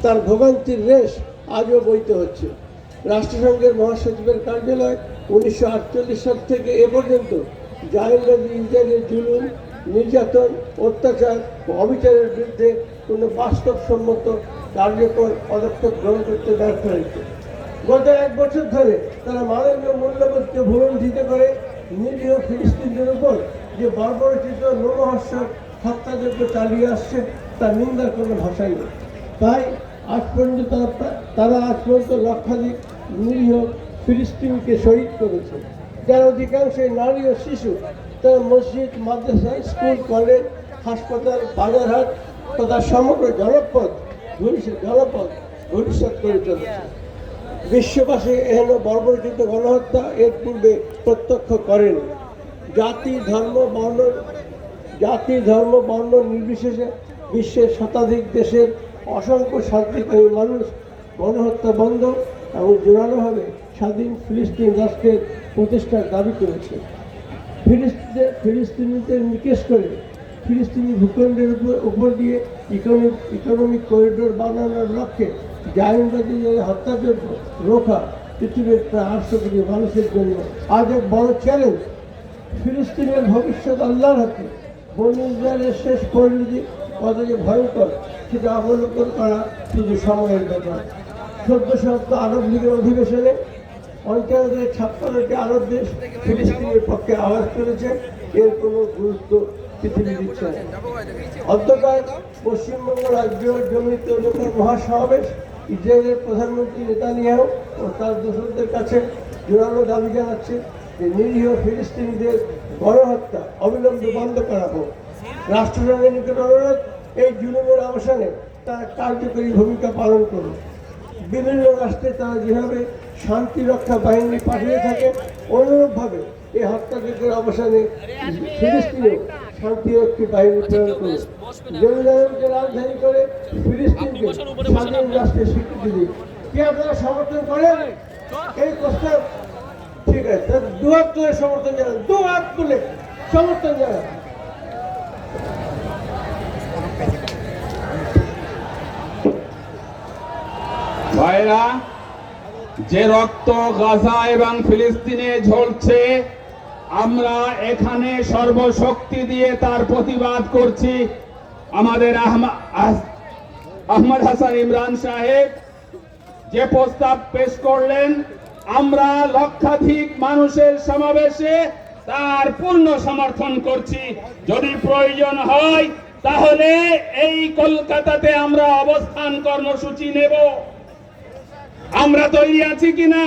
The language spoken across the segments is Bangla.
তার ভোগান্তির রেশ আজও বইতে হচ্ছে। রাষ্ট্রসংঘের মহাসচিবের কার্যালয় 1948 সাল থেকে এ পর্যন্ত জালিমবাদী ইসরায়েলের জুলুম, নির্যাতন, অত্যাচার ও অবিচারের বিরুদ্ধে কোনো বাস্তবসম্মত কার্যকর পদক্ষেপ গ্রহণ করতে ব্যর্থ হয়েছে। গত 1 বছর ধরে তারা মানবীয় মূল্যবোধকে ভুলণ্ঠিত করে নিরীহ ফিলিস্তিনদের উপর যে বর্বরচিত লোমহর্ষক হত্যাযজ্ঞ চালিয়ে আসছে তার নিন্দার কোনো ভাষাই নেই। তাই আজ পর্যন্ত তারা লক্ষাধিক নিরীহ ফিলিস্তিনিকে শহীদ করেছে, যার অধিকাংশই নারী ও শিশু। তারা মসজিদ, মাদ্রাসা, স্কুল, কলেজ, হাসপাতাল, বাজারহাট তথা সমগ্র জনপদ ভবিষ্যৎ করে চলেছে। বিশ্ববাসী এহেন বর্বরচিত গণহত্যা এর পূর্বে প্রত্যক্ষ করেন। জাতি ধর্ম বর্ণ নির্বিশেষে বিশ্বের শতাধিক দেশের অসংখ্য শান্তিকামী মানুষ গণহত্যা বন্ধ এবং জোরালোভাবে স্বাধীন ফিলিস্তিন রাষ্ট্রের প্রতিষ্ঠার দাবি করেছে। ফিলিস্তিনিদের নিকেশ করে ফিলিস্তিনি ভূখণ্ডের উপর দিয়ে ইকোনমিক করিডোর বানানোর লক্ষ্যে জালিমবাদী হত্যাযজ্ঞ রোখা পৃথিবীর প্রায় 800 কোটি মানুষের জন্য আজ এক বড় চ্যালেঞ্জ। ফিলিস্তিনের ভবিষ্যৎ আল্লাহর হাতে। বনী ইসরায়েলের শেষ পরিণতি কত যে ভয়ঙ্কর সেটা অবলোকন করা শুধু সময়ের ব্যাপার। 14 আরব লীগের অধিবেশনে 56টি আরব দেশ ফিলিস্তিনের পক্ষে আওয়াজ তুলেছে। এর কোনো গুরুত্ব পৃথিবী দিচ্ছে না। অন্তকাল পশ্চিমবঙ্গ রাজ্য জমিত লোকের মহাসমাবেশ ইসরায়েলের প্রধানমন্ত্রী নেতানিয়াহু ও তার দোসরদের কাছে জোরালো দাবি জানাচ্ছে যে নিরীহ ফিলিস্তিনিদের গণহত্যা অবিলম্বে বন্ধ করা হোক। রাষ্ট্রসংঘের নিকট অনুরোধ, এই জুলুমের অবসানে তারা কার্যকরী ভূমিকা পালন করুন। বিভিন্ন রাষ্ট্রে তারা যেভাবে শান্তি রক্ষা বাহিনী পাঠিয়ে থাকে, অনুরূপভাবে এই হত্যাযজ্ঞের অবসানে ফিলিস্তিনেও শান্তিরক্ষী বাহিনী প্রেরণ করুন। জেরুজালেমকে রাজধানী করে ফিলিস্তিনকে স্বাধীন রাষ্ট্রের স্বীকৃতি দিন। কি আপনারা সমর্থন করেন এই প্রস্তাব? ঠিক আছে, তার দুহাত তুলে সমর্থন জানান, দুহাত তুলে সমর্থন জানান। ভাইরা, যে রক্ত গাজা এবং ফিলিস্তিনে ঝরছে, আমরা এখানে সর্বশক্তি দিয়ে তার প্রতিবাদ করছি। আমাদের আহমদ হাসান ইমরান সাহেব যে প্রস্তাব পেশ করলেন, আমরা লক্ষাধিক মানুষের সমাবেশে তার পূর্ণ সমর্থন করছি। যদি প্রয়োজন হয় তাহলে এই কলকাতাতে আমরা অবস্থান কর্মসূচি নেব। আমরা তৈরি আছি কিনা?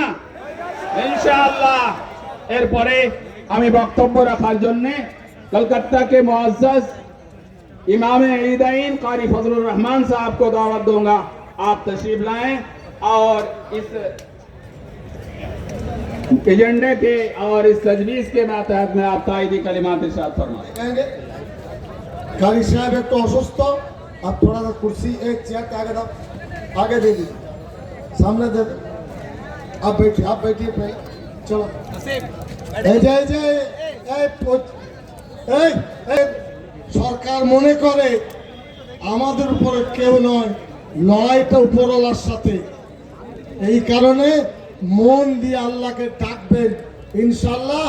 ইনশাআল্লাহ। এরপরে আমি বক্তব্য রাখার জন্য कलकत्ता मुअज़्ज़ज़ इमाम ईदैन कारी फजलुर रहमान साहब को दावत दूंगा। आप तशरीफ लाएं और इस एजेंडे के और इस तजवीज़ के मातहत में आप ताईदी कलिमात इरशाद फरमाएं। कारी साहब एक तो असुस्थ, आप थोड़ा सा कुर्सी एक चेयर आगे दो, आगे दे दीजिए, सामने दे दो। आप बैठिए पहले, चलो সরকার মনে করে আমাদের উপরে কেউ নয়, লড়াইটা উপরওয়ালার সাথে। এই কারণে মন দিয়ে আল্লাহকে ডাকবেন, ইনশাআল্লাহ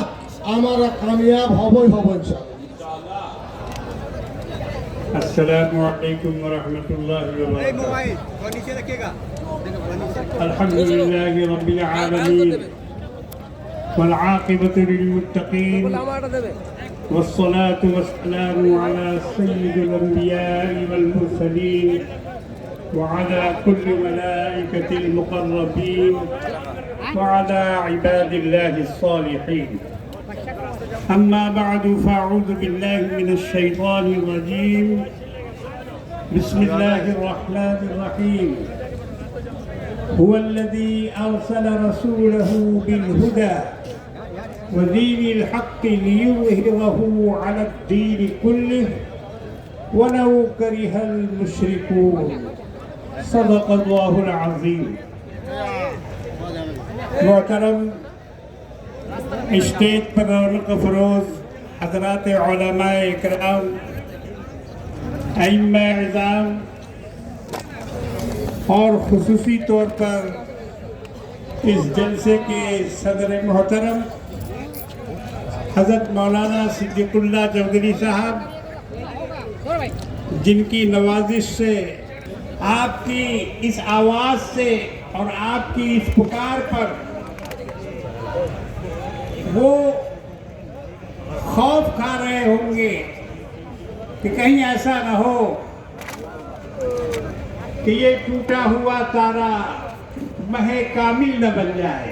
আমরা কামিয়াব হবই হব ইনশাআল্লাহ। अस्सलामु अलैकुम व रहमतुल्लाहि व बरकातुहू। अल्हम्दुलिल्लाहि रब्बिल आलमीन वल आक़िबतु लिल मुत्तक़ीन वस्सलातु वस्सलामु अला सय्यिदिल अंबिया'i वल मुरसलीन व अला कुल्ली मलाइकतिल मुक़र्रबीन व अला इबादिल्लाहिस सालिहीन। अम्मा बअदु फ़अऊज़ु बिल्लाहि मिनश शैतानिर रजीम। बिस्मिल्लाहिर रहमानिर रहीम। हुवल्लज़ी अरसला रसूलहु बिल हुदा व दीनिल हक़्क़ि लियुज़हिरहु अलद्दीनि कुल्लिहि वलौ करिहल मुशरिकून। सदक़ल्लाहुल अज़ीम। मोहतरम स्टेज पर रौनक फरोज हज़रात उलमाए इकराम, अइम्मा इज़ाम, और खुसूसी तौर पर इस जलसे के सदर मोहतरम हज़रत मौलाना सिद्दीकुल्लाह चौधरी साहब, जिनकी नवाजिश से, आपकी इस आवाज़ से और आपकी इस पुकार पर वो खौफ खा रहे होंगे कि कहीं ऐसा न हो कि ये टूटा हुआ तारा महे कामिल न बन जाए।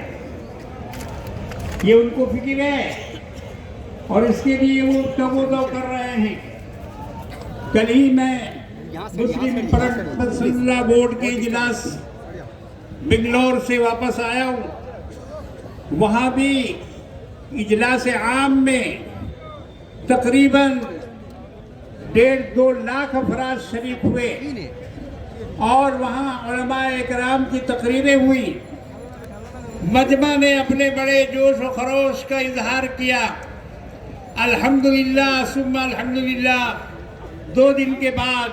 ये उनको फिक्र है और इसके लिए वो तगोदो कर रहे हैं। कल ही मैं मुस्लिम परसनला बोर्ड के इजलास बेंगलोर से वापस आया हूँ। वहाँ भी इजलास आम में तकरीबन 1.5-2 लाख अफराद शरीक हुए और वहाँ उलमाए इकराम की तकरीरें हुई। मजमा ने अपने बड़े जोश व खरोश का इजहार किया। अल्हम्दुलिल्लाह सुम्मा अल्हम्दुलिल्लाह, 2 दिन के बाद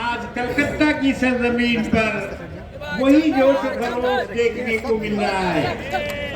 आज कलकत्ता की सरजमीन पर वही जोश व खरोश देखने को मिल रहा है।